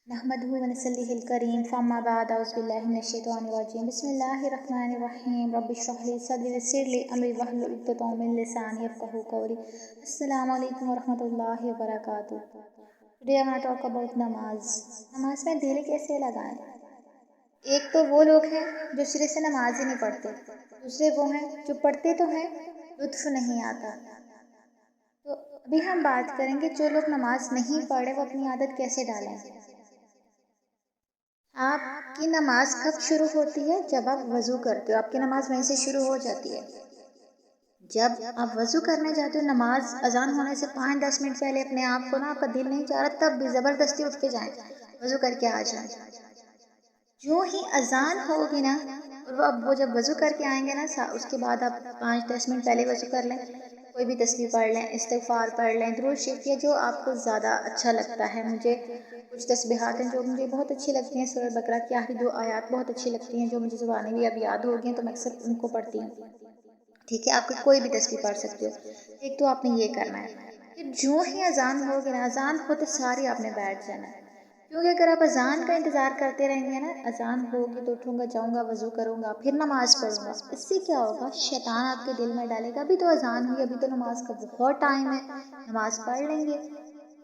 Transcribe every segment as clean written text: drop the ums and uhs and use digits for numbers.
नहमदुहु व नसल्लिहिल करीम फम्मा बाद औज़ु बिल्लाहि मिनश शैतानिर रजीम बिस्मिल्लाहिर रहमानिर रहीम रब्बि इश्रह ली सदरी वयस्सिर ली अमरी वहलुल उक़दतम मिन लिसानी यफ़क़हू क़ौली। अस्सलामु अलैकुम व रहमतुल्लाहि व बरकातुहू। Today I want to talk about namaz. नमाज में दिल कैसे लगाएं? एक तो वो लोग हैं जो सिरे से नमाज ही नहीं पढ़ते, दूसरे वो हैं जो पढ़ते तो हैं लुत्फ़ नहीं आता। तो अभी हम बात करेंगे जो लोग नमाज नहीं पढ़े वो अपनी आदत कैसे डालें। आपकी नमाज कब शुरू होती है? जब आप वज़ू करते हो, आपकी नमाज वहीं से शुरू हो जाती है। जब आप वज़ू करने जाते हो, नमाज अजान होने से 5-10 मिनट पहले अपने आप को ना, आपका दिल नहीं चाह रहा तब भी ज़बरदस्ती उठ के जाएं, वज़ू करके आ जाएं। जो ही अजान होगी ना, और वो जब वज़ू करके आएंगे ना, उसके बाद आप 5-10 मिनट पहले वज़ू कर लें, कोई भी तस्बीह पढ़ लें, इस्तिग़फ़ार पढ़ लें, दुरूद शरीफ या जो आपको ज़्यादा अच्छा लगता है। मुझे कुछ तस्बीहात हैं जो मुझे बहुत अच्छी लगती हैं। सूरह बकरा की आखिरी 2 आयत बहुत अच्छी लगती हैं, जो मुझे ज़ुबानी भी अब याद हो गई हैं, तो मैं अक्सर उनको पढ़ती हूँ। ठीक है, आप कोई भी तस्बीह पढ़ सकते हो। एक तो आपने ये करना है कि जो ही अजान होगी ना, अजान होते सारी आपने बैठ जाना है, क्योंकि अगर आप अजान का इंतज़ार करते रहेंगे ना, अजान होगी तो उठूँगा, जाऊँगा, वज़ू करूँगा, फिर नमाज़ पढ़ूँगा, इससे क्या होगा, शैतान आपके दिल में डालेगा अभी तो अजान हुई, अभी तो नमाज का बहुत टाइम है, नमाज पढ़ लेंगे,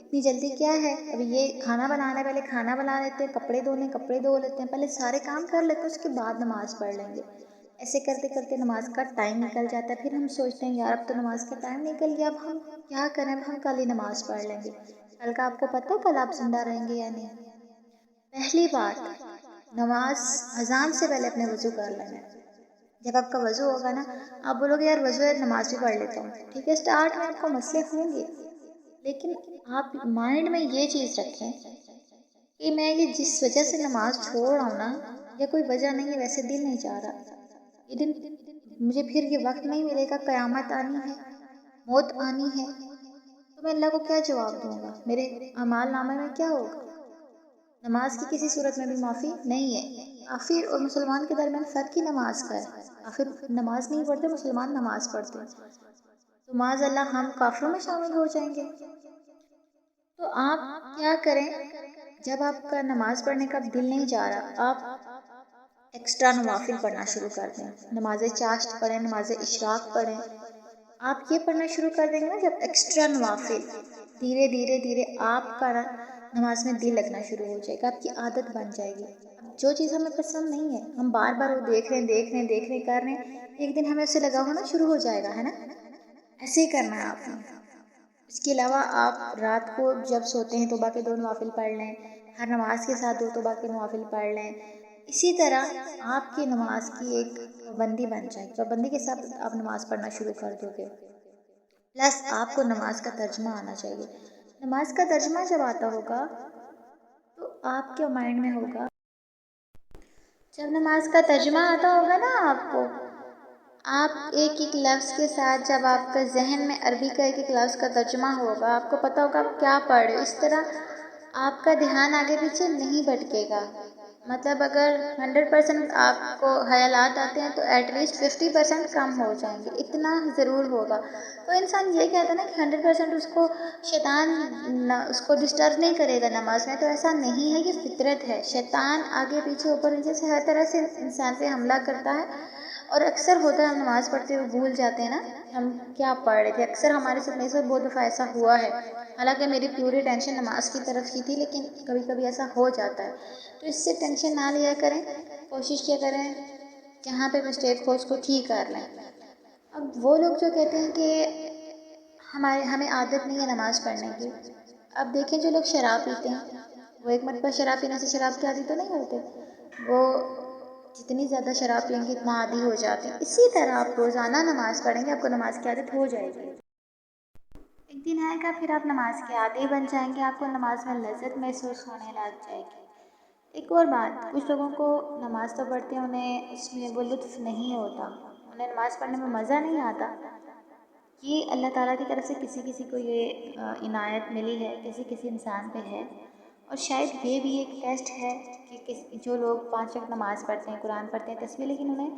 इतनी जल्दी क्या है, अभी ये खाना बनाना है, पहले खाना बना लेते हैं, कपड़े धोने कपड़े धो लेते हैं, पहले सारे काम कर लेते हैं, उसके बाद नमाज़ पढ़ लेंगे। ऐसे करते करते नमाज का टाइम निकल जाता है। फिर हम सोचते हैं यार अब तो नमाज का टाइम निकल गया, अब हम क्या करें, अब हम कल ही नमाज पढ़ लेंगे। कल का आपको पता है कल आप जिंदा रहेंगे या नहीं? पहली बात, नमाज अजान से पहले अपने वज़ू कर लेना है। जब आपका वज़ू होगा ना, आप बोलोगे यार वज़ू है, नमाज भी पढ़ लेता हूँ। ठीक है, स्टार्ट में आपको मसले होंगे, लेकिन आप माइंड में ये चीज़ रखें कि मैं ये जिस वजह से नमाज छोड़ रहा हूँ ना, या कोई वजह नहीं है, वैसे दिल नहीं चाह रहा, ये दिन मुझे फिर ये वक्त नहीं मिलेगा, क़यामत आनी है, मौत आनी है, तो मैं अल्लाह को क्या जवाब दूंगा, मेरे अमाल नामे में क्या होगा? नमाज की किसी सूरत में भी माफ़ी नहीं है। काफिर और मुसलमान के दरमियान फ़र्क ही नमाज का है। काफिर नमाज नहीं पढ़ते, मुसलमान नमाज पढ़ते हैं, तो माज़अल्लाह हम काफिरों में शामिल हो जाएंगे। तो आप क्या करें, जब आपका नमाज पढ़ने का दिल नहीं जा रहा, आप एक्स्ट्रा नवाफिल पढ़ना शुरू कर दें। नमाज चाश्त पढ़ें, नमाज इशराक पढ़ें। आप ये पढ़ना शुरू कर देंगे ना, जब एक्स्ट्रा नवाफिल, धीरे धीरे धीरे आपका नमाज में दिल लगना शुरू हो जाएगा, आपकी आदत बन जाएगी। अब जो चीज़ हमें पसंद नहीं है, हम बार बार वो देख रहे कर रहे हैं, एक दिन हमें उससे लगाव होना शुरू हो जाएगा, है ना? ऐसे ही करना है आपने। इसके अलावा आप रात को जब सोते हैं तौबा के 2 नवाफिल पढ़ लें, हर नमाज के साथ 2 तौबा के नवाफिल पढ़ लें। इसी तरह आपकी नमाज की एक पाबंदी बन जाएगी, पाबंदी के साथ आप नमाज पढ़ना शुरू कर दोगे। प्लस आपको नमाज का तर्जुमा आना चाहिए। नमाज का तर्जुमा जब आता होगा तो आपके माइंड में होगा, जब नमाज का तर्जुमा आता होगा ना आपको, आप एक एक लफ्ज़ के साथ, जब आपका जहन में अरबी का एक एक लफ्ज़ का तर्जुमा होगा, आपको पता होगा आप क्या पढ़ रहे हो, इस तरह आपका ध्यान आगे पीछे नहीं भटकेगा। मतलब अगर 100% आपको ख़यालात आते हैं तो एटलीस्ट 50% कम हो जाएंगे, इतना ज़रूर होगा। तो इंसान ये कहता है ना कि 100% उसको शैतान उसको डिस्टर्ब नहीं करेगा नमाज में, तो ऐसा नहीं है, ये फितरत है। शैतान आगे पीछे ऊपर नीचे से हर तरह से इंसान पे हमला करता है, और अक्सर होता है हम नमाज़ पढ़ते हुए भूल जाते हैं ना हम क्या पढ़ रहे थे। अक्सर हमारे साथ मेरे साथ बहुत दफ़ा ऐसा हुआ है, हालांकि मेरी पूरी टेंशन नमाज की तरफ ही थी, लेकिन कभी कभी ऐसा हो जाता है। तो इससे टेंशन ना लिया करें, कोशिश किया करें जहाँ पे मिस्टेक हो उसको ठीक कर लें। अब वो लोग जो कहते हैं कि हमें आदत नहीं है नमाज़ पढ़ने की, अब देखें जो लोग शराब पीते हैं, वो एक मरतबा शराब पीने से शराब के आदी तो नहीं होते, वो जितनी ज़्यादा शराब पियेंगे इतना आदी हो जाते हैं। इसी तरह आप रोज़ाना नमाज़ पढ़ेंगे, आपको नमाज की आदत हो जाएगी। एक दिन आएगा फिर आप नमाज के आदी बन जाएंगे, आपको नमाज में लज्जत महसूस होने लग जाएगी। एक और बात, कुछ लोगों को नमाज तो पढ़ते हैं, उन्हें उसमें वो लुत्फ़ नहीं होता, उन्हें नमाज पढ़ने में मज़ा नहीं आता। ये अल्लाह ताला की तरफ से किसी किसी को ये इनायत मिली है, किसी किसी इंसान पे है, और शायद ये भी एक टेस्ट है कि जो लोग 5 वक्त नमाज़ पढ़ते हैं, कुरान पढ़ते हैं, तस्बीह, लेकिन उन्हें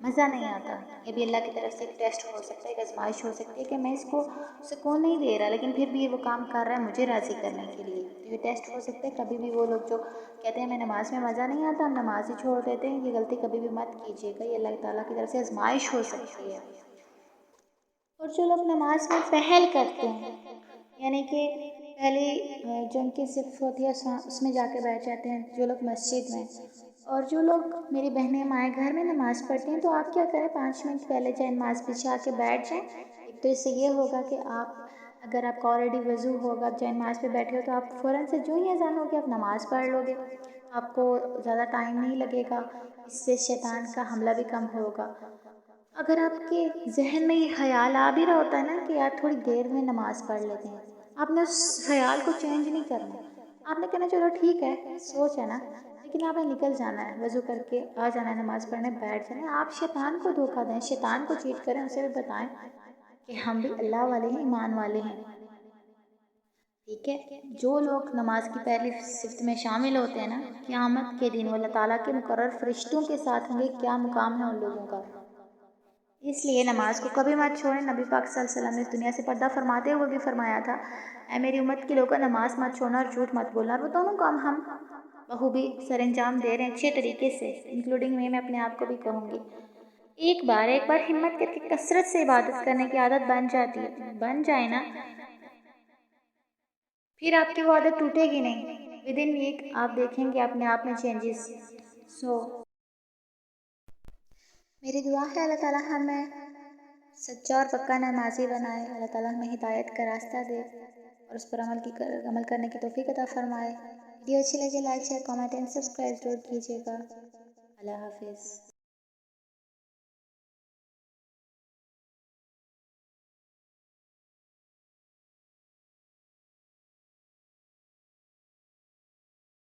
मज़ा नहीं आता। ये भी अल्लाह की तरफ से एक टेस्ट हो सकता है, एक आजमाइश हो सकती है कि मैं इसको सुकून नहीं दे रहा लेकिन फिर भी वो काम कर रहा है मुझे राज़ी करने के लिए। तो ये टेस्ट हो सकता है। कभी भी वो लोग जो कहते हैं मैं नमाज़ में मज़ा नहीं आता, हम नमाज़ ही छोड़ देते हैं, ये गलती कभी भी मत कीजिएगा। ये अल्लाह ताला की तरफ से आजमाइश हो सकती है। और जो लोग नमाज में पहल करते हैं, यानी कि पहली जो उनकी सिर्फ होती है उसमें जाके बैठ जाते हैं, जो लोग मस्जिद में, और जो लोग मेरी बहनें माएँ घर में नमाज़ पढ़ती हैं, तो आप क्या करें 5 मिनट पहले चाहे नमाज़ पीछे आके बैठ जाएं। एक तो इससे ये होगा कि आप अगर आपका ऑलरेडी वज़ू होगा, आप चाहे नमाज़ पे बैठे हो, तो आप फ़ौरन से जो ही अज़ान होगी आप नमाज़ पढ़ लोगे, आपको ज़्यादा टाइम नहीं लगेगा। इससे शैतान का हमला भी कम होगा। अगर आपके ज़हन में ये ख़्याल आ भी रहा होता है ना कि यार थोड़ी देर में नमाज़ पढ़ लेते हैं, आपने उस ख़्याल को चेंज नहीं करना। आपने कहना चलो ठीक है, सोच है ना, लेकिन आपने निकल जाना है, वज़ू करके आ जाना है, नमाज़ पढ़ने बैठ जाना है। आप शैतान को धोखा दें, शैतान को चीट करें, उसे भी बताएं कि हम भी अल्लाह वाले हैं, ईमान वाले हैं। ठीक है, जो लोग नमाज की पहली सिफ्त में शामिल होते हैं ना, क़यामत के दिन वो अल्लाह ताला के मुकर्रर फरिश्तों के साथ होंगे। क्या मुकाम है उन लोगों का। इसलिए नमाज को कभी मत छोड़ें। नबी पाक सल्लल्लाहु अलैहि वसल्लम ने इस दुनिया से पर्दा फरमाते हुए भी फरमाया था, ऐ मेरी उम्मत के लोगों, नमाज मत छोड़ना और झूठ मत बोलना। और वो दोनों काम हम बखूबी सर अंजाम दे रहे हैं अच्छे तरीके से, इंक्लूडिंग मैं अपने आप को भी कहूँगी। एक बार हिम्मत करके कसरत से इबादत करने की आदत बन जाए ना, फिर आपकी वो आदत टूटेगी नहीं। विद इन वीक आप देखेंगे अपने आप में चेंजेस। सो मेरी दुआ है अल्लाह ताला हमें सच्चा और पक्का नमाज़ी बनाए। अल्लाह ताला हमें हिदायत का रास्ता दे और उस पर अमल करने की तौफीक अता फ़रमाए। वीडियो अच्छी लगे like share comment and subscribe ज़रूर कीजिएगा। अल्लाह हाफ़िज़।